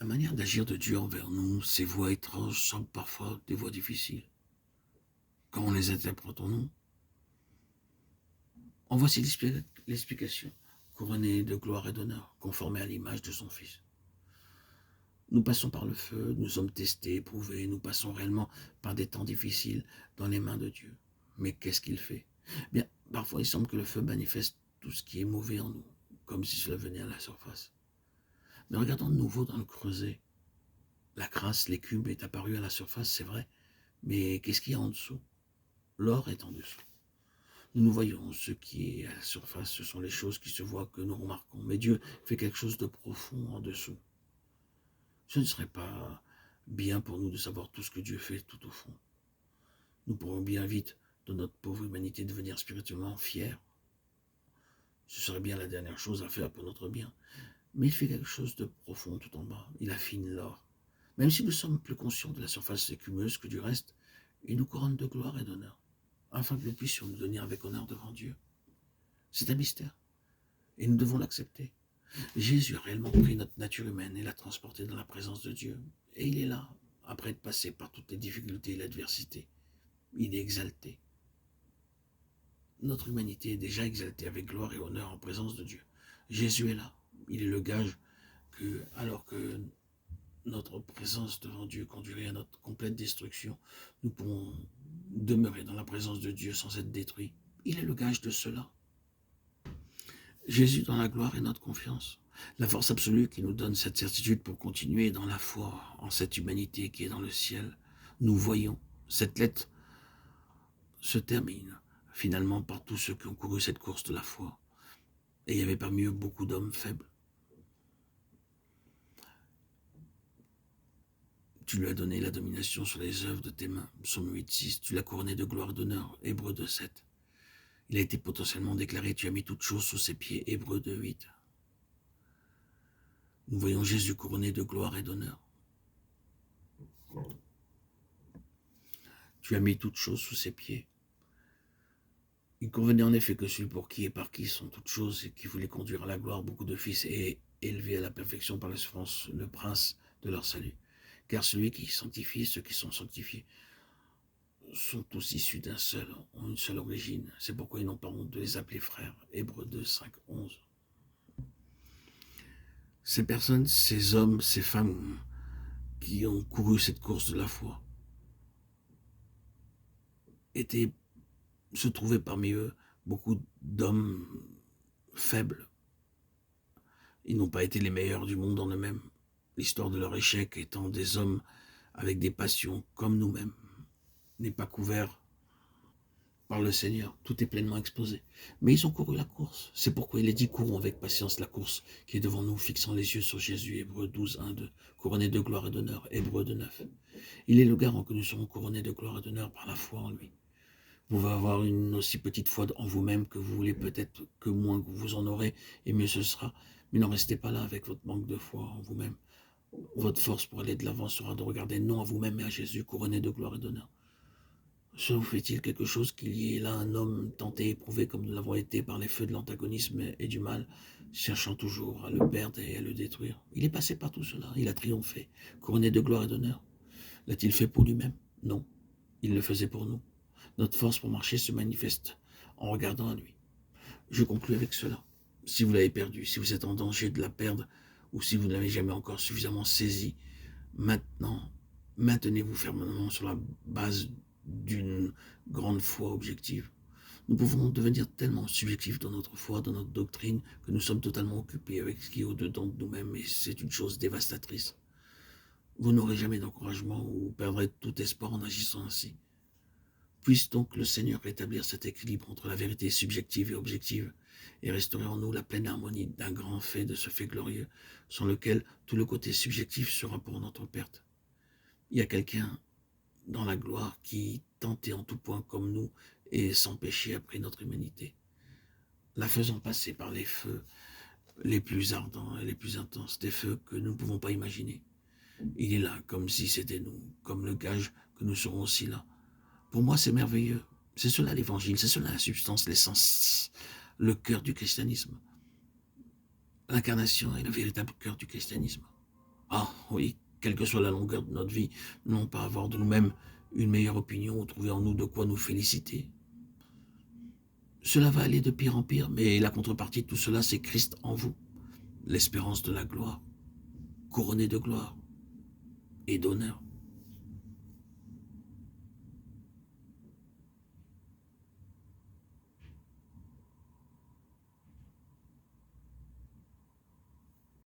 La manière d'agir de Dieu envers nous, ces voies étranges semblent parfois des voies difficiles. Comment les interprétons-nous? En voici l'explication. Couronné de gloire et d'honneur, conformé à l'image de son Fils. Nous passons par le feu, nous sommes testés, éprouvés, nous passons réellement par des temps difficiles dans les mains de Dieu. Mais qu'est-ce qu'il fait? Bien, parfois il semble que le feu manifeste tout ce qui est mauvais en nous, comme si cela venait à la surface. Mais regardons de nouveau dans le creuset. La crasse, l'écume est apparue à la surface, c'est vrai, mais qu'est-ce qu'il y a en dessous? L'or est en dessous. Nous voyons ce qui est à la surface, ce sont les choses qui se voient que nous remarquons. Mais Dieu fait quelque chose de profond en dessous. Ce ne serait pas bien pour nous de savoir tout ce que Dieu fait tout au fond. Nous pourrons bien vite, de notre pauvre humanité, devenir spirituellement fiers. Ce serait bien la dernière chose à faire pour notre bien. Mais il fait quelque chose de profond tout en bas. Il affine l'or. Même si nous sommes plus conscients de la surface écumeuse que du reste, il nous couronne de gloire et d'honneur, afin que nous puissions nous tenir avec honneur devant Dieu. C'est un mystère, et nous devons l'accepter. Jésus a réellement pris notre nature humaine et l'a transportée dans la présence de Dieu. Et il est là, après être passé par toutes les difficultés et l'adversité. Il est exalté. Notre humanité est déjà exaltée avec gloire et honneur en présence de Dieu. Jésus est là. Il est le gage que, alors que notre présence devant Dieu conduirait à notre complète destruction, nous pourrons demeurer dans la présence de Dieu sans être détruits. Il est le gage de cela. Jésus dans la gloire est notre confiance. La force absolue qui nous donne cette certitude pour continuer dans la foi en cette humanité qui est dans le ciel. Nous voyons, cette lettre se termine finalement par tous ceux qui ont couru cette course de la foi. Et il y avait parmi eux beaucoup d'hommes faibles. Tu lui as donné la domination sur les œuvres de tes mains. Psaume 8,6. Tu l'as couronné de gloire et d'honneur. Hébreux 2,7. Il a été potentiellement déclaré, tu as mis toutes choses sous ses pieds. Hébreux 2,8. Nous voyons Jésus couronné de gloire et d'honneur. Tu as mis toutes choses sous ses pieds. Il convenait en effet que celui pour qui et par qui sont toutes choses et qui voulait conduire à la gloire beaucoup de fils et élever à la perfection par la souffrance le prince de leur salut. Car celui qui sanctifie, ceux qui sont sanctifiés, sont tous issus d'un seul, ont une seule origine. C'est pourquoi ils n'ont pas honte de les appeler frères. Hébreux 2, 5, 11. Ces personnes, ces hommes, ces femmes qui ont couru cette course de la foi, se trouvaient parmi eux beaucoup d'hommes faibles. Ils n'ont pas été les meilleurs du monde en eux-mêmes. L'histoire de leur échec étant des hommes avec des passions comme nous-mêmes, n'est pas couvert par le Seigneur. Tout est pleinement exposé. Mais ils ont couru la course. C'est pourquoi il est dit, courons avec patience la course qui est devant nous, fixant les yeux sur Jésus. Hébreux 12, 1, 2. Couronné de gloire et d'honneur. Hébreux 2, 9. Il est le garant que nous serons couronnés de gloire et d'honneur par la foi en lui. Vous pouvez avoir une aussi petite foi en vous-même que vous voulez, peut-être que moins que vous en aurez, et mieux ce sera. Mais n'en restez pas là avec votre manque de foi en vous-même. Votre force pour aller de l'avant sera de regarder non à vous-même mais à Jésus, couronné de gloire et d'honneur. Cela vous fait-il quelque chose qu'il y ait là un homme tenté, éprouvé comme nous l'avons été par les feux de l'antagonisme et du mal, cherchant toujours à le perdre et à le détruire? Il est passé par tout cela, il a triomphé, couronné de gloire et d'honneur. L'a-t-il fait pour lui-même? Non, il le faisait pour nous. Notre force pour marcher se manifeste en regardant à lui. Je conclus avec cela. Si vous l'avez perdu, si vous êtes en danger de la perdre, ou si vous ne l'avez jamais encore suffisamment saisi, maintenant, maintenez-vous fermement sur la base d'une grande foi objective. Nous pouvons devenir tellement subjectifs dans notre foi, dans notre doctrine, que nous sommes totalement occupés avec ce qui est au-dedans de nous-mêmes, et c'est une chose dévastatrice. Vous n'aurez jamais d'encouragement ou perdrez tout espoir en agissant ainsi. Puisse donc le Seigneur rétablir cet équilibre entre la vérité subjective et objective et restaurer en nous la pleine harmonie d'un grand fait, de ce fait glorieux, sans lequel tout le côté subjectif sera pour notre perte. Il y a quelqu'un dans la gloire qui, tenté en tout point comme nous, et sans péché a pris notre humanité, la faisant passer par les feux les plus ardents et les plus intenses, des feux que nous ne pouvons pas imaginer. Il est là, comme si c'était nous, comme le gage que nous serons aussi là. Pour moi, c'est merveilleux. C'est cela l'évangile, c'est cela la substance, l'essence, le cœur du christianisme. L'incarnation est le véritable cœur du christianisme. Ah oui, quelle que soit la longueur de notre vie, non pas avoir de nous-mêmes une meilleure opinion ou trouver en nous de quoi nous féliciter. Cela va aller de pire en pire, mais la contrepartie de tout cela, c'est Christ en vous, l'espérance de la gloire, couronné de gloire et d'honneur.